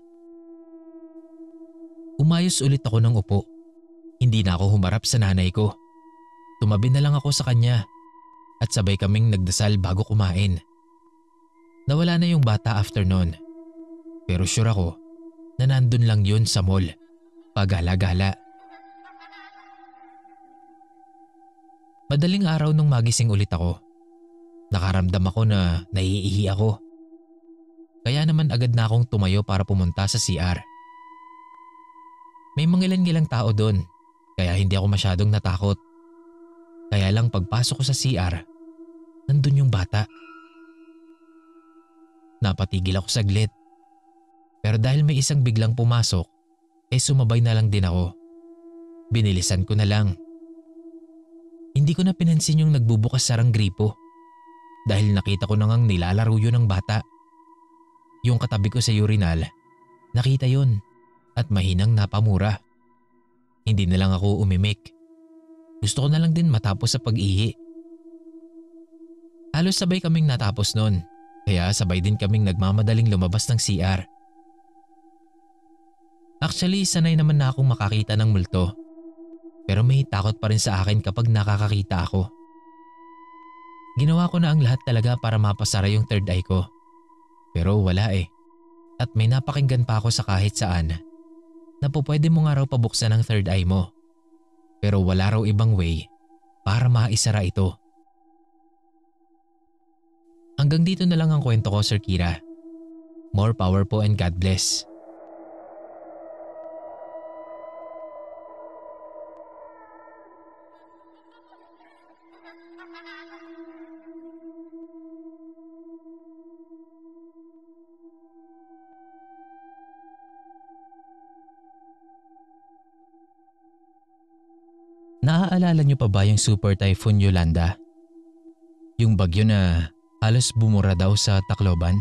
Umayos ulit ako ng upo. Hindi na ako humarap sa nanay ko. Tumabi na lang ako sa kanya at sabay kaming nagdasal bago kumain. Nawala na yung bata after noon. Pero sure ako na nandun lang yun sa mall. Pagala-gala. Madaling araw nung magising ulit ako. Nakaramdam ako na naiihi ako. Kaya naman agad na akong tumayo para pumunta sa CR. May mangilan-ngilang tao doon kaya hindi ako masyadong natakot. Kaya lang pagpasok ko sa CR, nandun yung bata. Napatigil ako saglit. Pero dahil may isang biglang pumasok, sumabay na lang din ako. Binilisan ko na lang. Hindi ko na pinansin yung nagbubukas sarang gripo dahil nakita ko na ngang nilalaro yun ng bata. Yung katabi ko sa urinal, nakita yun at mahinang napamura. Hindi na lang ako umimik. Gusto ko na lang din matapos sa pag-ihi. Halos sabay kaming natapos nun, kaya sabay din kaming nagmamadaling lumabas ng CR. Actually, sanay naman na akong makakita ng multo. Pero may takot pa rin sa akin kapag nakakakita ako. Ginawa ko na ang lahat talaga para mapasara yung third eye ko. Pero wala eh. At may napakinggan pa ako sa kahit saan na pwede mo nga raw pabuksan ang third eye mo. Pero wala raw ibang way para maisara ito. Hanggang dito na lang ang kwento ko, Sir Kira. More power po and God bless. Naaalala niyo pa ba yung Super Typhoon Yolanda? Yung bagyo na halos bumura daw sa Tacloban?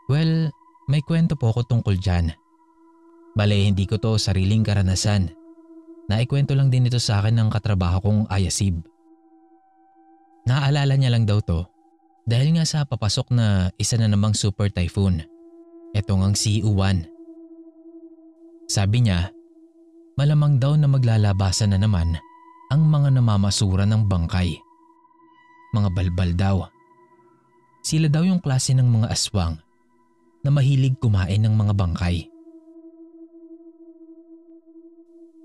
Well, may kwento po ako tungkol dyan. Bale, hindi ko to sariling karanasan. Naikwento lang din ito sa akin ng katrabaho kong Ayasib. Naaalala niya lang daw to dahil nga sa papasok na isa na namang Super Typhoon. Ito ngang CU1. Sabi niya, malamang daw na maglalabasan na naman ang mga namamasura ng bangkay. Mga balbal daw. Sila daw yung klase ng mga aswang na mahilig kumain ng mga bangkay.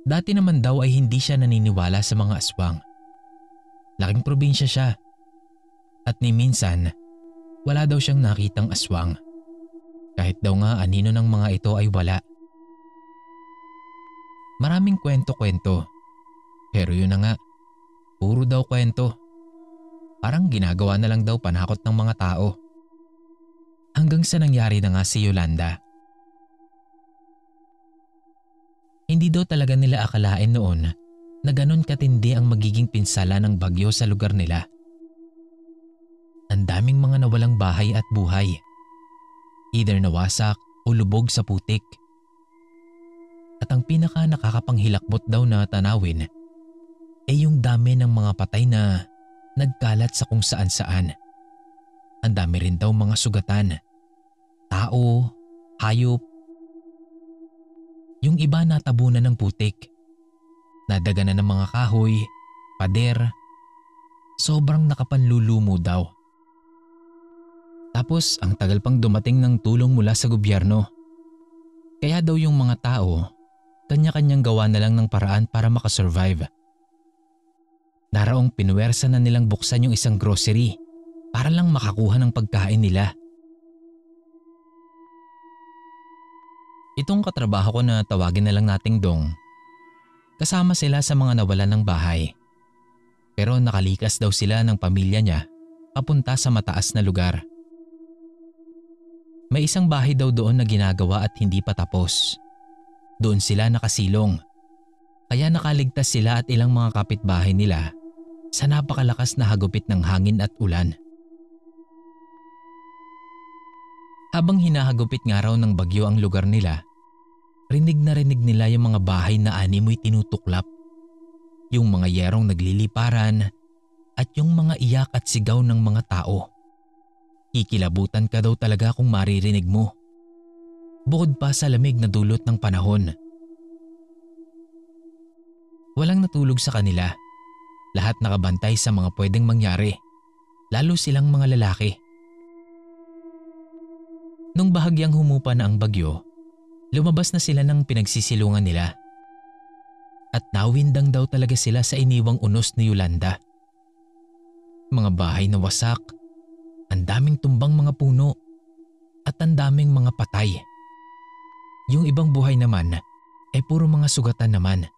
Dati naman daw ay hindi siya naniniwala sa mga aswang. Laking probinsya siya. At ni minsan, wala daw siyang nakitang aswang. Kahit daw nga anino ng mga ito ay wala. Maraming kwento-kwento. Pero yun na nga, puro daw kwento. Parang ginagawa na lang daw panakot ng mga tao. Hanggang sa nangyari na nga si Yolanda. Hindi daw talaga nila akalain noon na ganun katindi ang magiging pinsala ng bagyo sa lugar nila. Ang daming mga nawalang bahay at buhay. Either nawasak o lubog sa putik. At ang pinaka nakakapanghilakbot daw na tanawin ay yung dami ng mga patay na nagkalat sa kung saan-saan. Ang dami rin daw mga sugatan, tao, hayop. Yung iba natabunan ng putik, nadaganan ng mga kahoy, pader, sobrang nakapanlulumo daw. Tapos ang tagal pang dumating ng tulong mula sa gobyerno. Kaya daw yung mga tao, kanya-kanyang gawa na lang ng paraan para makasurvive. Naraong pinuwersa na nilang buksan yung isang grocery para lang makakuha ng pagkain nila. Itong katrabaho ko na tawagin na lang nating Dong, kasama sila sa mga nawalan ng bahay. Pero nakalikas daw sila ng pamilya niya papunta sa mataas na lugar. May isang bahay daw doon na ginagawa at hindi pa tapos. Doon sila nakasilong. Kaya nakaligtas sila at ilang mga kapitbahay nila sa napakalakas na hagupit ng hangin at ulan. Habang hinahagupit nga raw ng bagyo ang lugar nila, Rinig na rinig nila yung mga bahay na animoy tinutuklap, yung mga yerong nagliliparan at yung mga iyak at sigaw ng mga tao. Kikilabutan ka daw talaga kung maririnig mo. Bukod pa sa lamig na dulot ng panahon. Walang natulog sa kanila. Lahat nakabantay sa mga pwedeng mangyari, lalo silang mga lalaki. Nung bahagyang humupa na ang bagyo, lumabas na sila ng pinagsisilungan nila. At nawindang daw talaga sila sa iniwang unos ni Yolanda. Mga bahay na wasak, ang daming tumbang mga puno, at ang daming mga patay. Yung ibang buhay naman ay puro mga sugatan naman.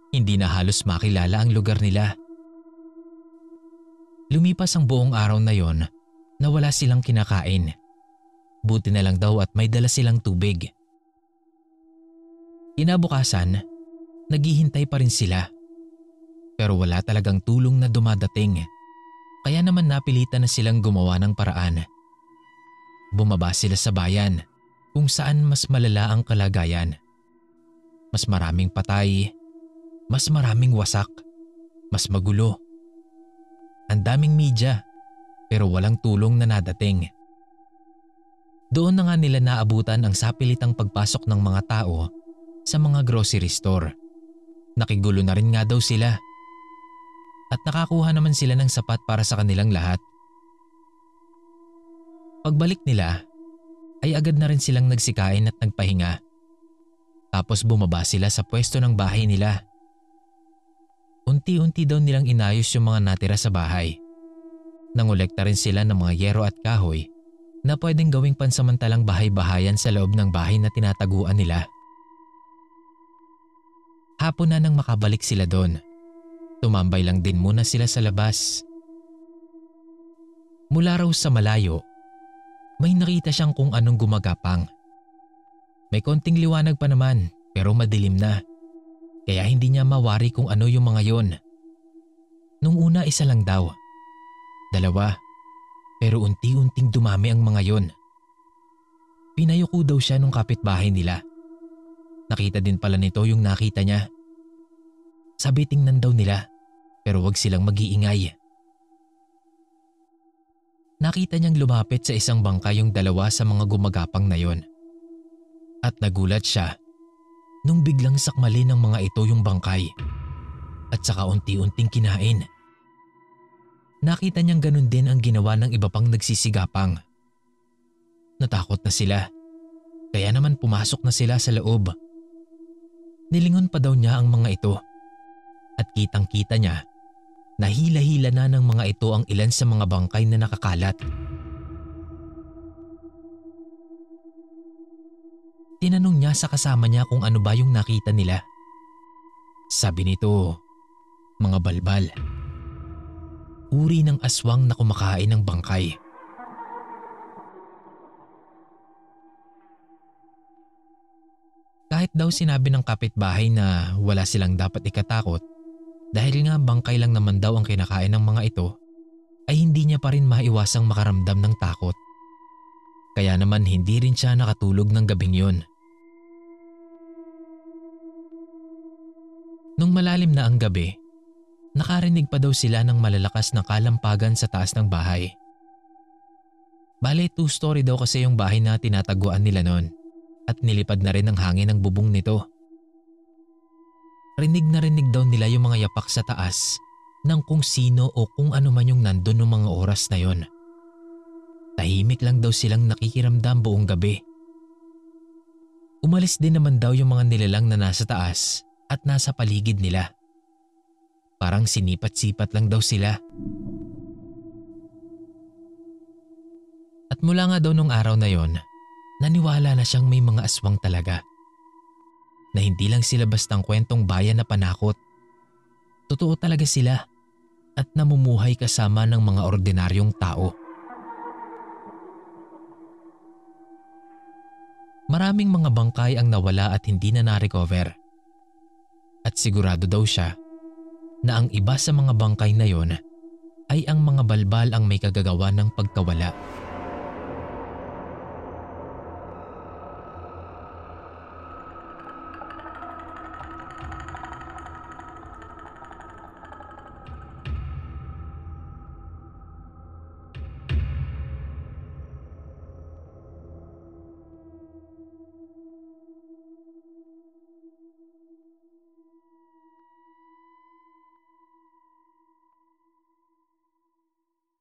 Hindi na halos makilala ang lugar nila. Lumipas ang buong araw na yon na wala silang kinakain. Buti na lang daw at may dala silang tubig. Kinabukasan, naghihintay pa rin sila. Pero wala talagang tulong na dumadating. Kaya naman napilitan na silang gumawa ng paraan. Bumaba sila sa bayan kung saan mas malala ang kalagayan. Mas maraming patay, mas maraming wasak, mas magulo. Ang daming media pero walang tulong na nadating. Doon na nga nila naabutan ang sapilitang pagpasok ng mga tao sa mga grocery store. Nakigulo na rin nga daw sila. At nakakuha naman sila ng sapat para sa kanilang lahat. Pagbalik nila ay agad na rin silang nagsikain at nagpahinga. Tapos bumaba sila sa pwesto ng bahay nila. Unti-unti daw nilang inayos yung mga natira sa bahay. Nangolekta rin sila ng mga yero at kahoy na pwedeng gawing pansamantalang bahay-bahayan sa loob ng bahay na tinataguan nila. Hapon na nang makabalik sila doon. Tumambay lang din muna sila sa labas. Mula raw sa malayo, may nakita siyang kung anong gumagapang. May konting liwanag pa naman pero madilim na. Kaya hindi niya mawari kung ano yung mga yon. Nung una isa lang daw. Dalawa. Pero unti-unting dumami ang mga yon. Pinayuko daw siya nung kapitbahay nila. Nakita din pala nito yung nakita niya. Sabi tingnan daw nila pero wag silang mag-iingay. Nakita niyang lumapit sa isang bangka yung dalawa sa mga gumagapang na yon. At nagulat siya nung biglang sakmali ng mga ito yung bangkay at saka unti-unting kinain. Nakita niyang ganun din ang ginawa ng iba pang nagsisigapang. Natakot na sila kaya naman pumasok na sila sa loob. Nilingon pa daw niya ang mga ito at kitang-kita niya na hila-hila na ng mga ito ang ilan sa mga bangkay na nakakalat. Tinanong niya sa kasama niya kung ano ba yung nakita nila. Sabi nito, mga balbal. Uri ng aswang na kumakain ng bangkay. Kahit daw sinabi ng kapitbahay na wala silang dapat ikatakot dahil nga bangkay lang naman daw ang kinakain ng mga ito, ay hindi niya pa rin maiwasang makaramdam ng takot. Kaya naman hindi rin siya nakatulog ng gabing yun. Nung malalim na ang gabi, nakarinig pa daw sila ng malalakas na kalampagan sa taas ng bahay. Bale, 2-story daw kasi yung bahay na tinataguan nila noon at nilipad na rin ng hangin ang bubong nito. Rinig na rinig daw nila yung mga yapak sa taas ng kung sino o kung ano man yung nandun ng mga oras na yon. Tahimik lang daw silang nakikiramdam buong gabi. Umalis din naman daw yung mga nilalang na nasa taas at nasa paligid nila. Parang sinipat-sipat lang daw sila. At mula nga daw nung araw na yon, naniwala na siyang may mga aswang talaga. Na hindi lang sila bastang kwentong bayan na panakot. Totoo talaga sila at namumuhay kasama ng mga ordinaryong tao. Maraming mga bangkay ang nawala at hindi na na-recover. At sigurado daw siya na ang iba sa mga bangkay na yon ay ang mga balbal ang may kagagawa ng pagkawala.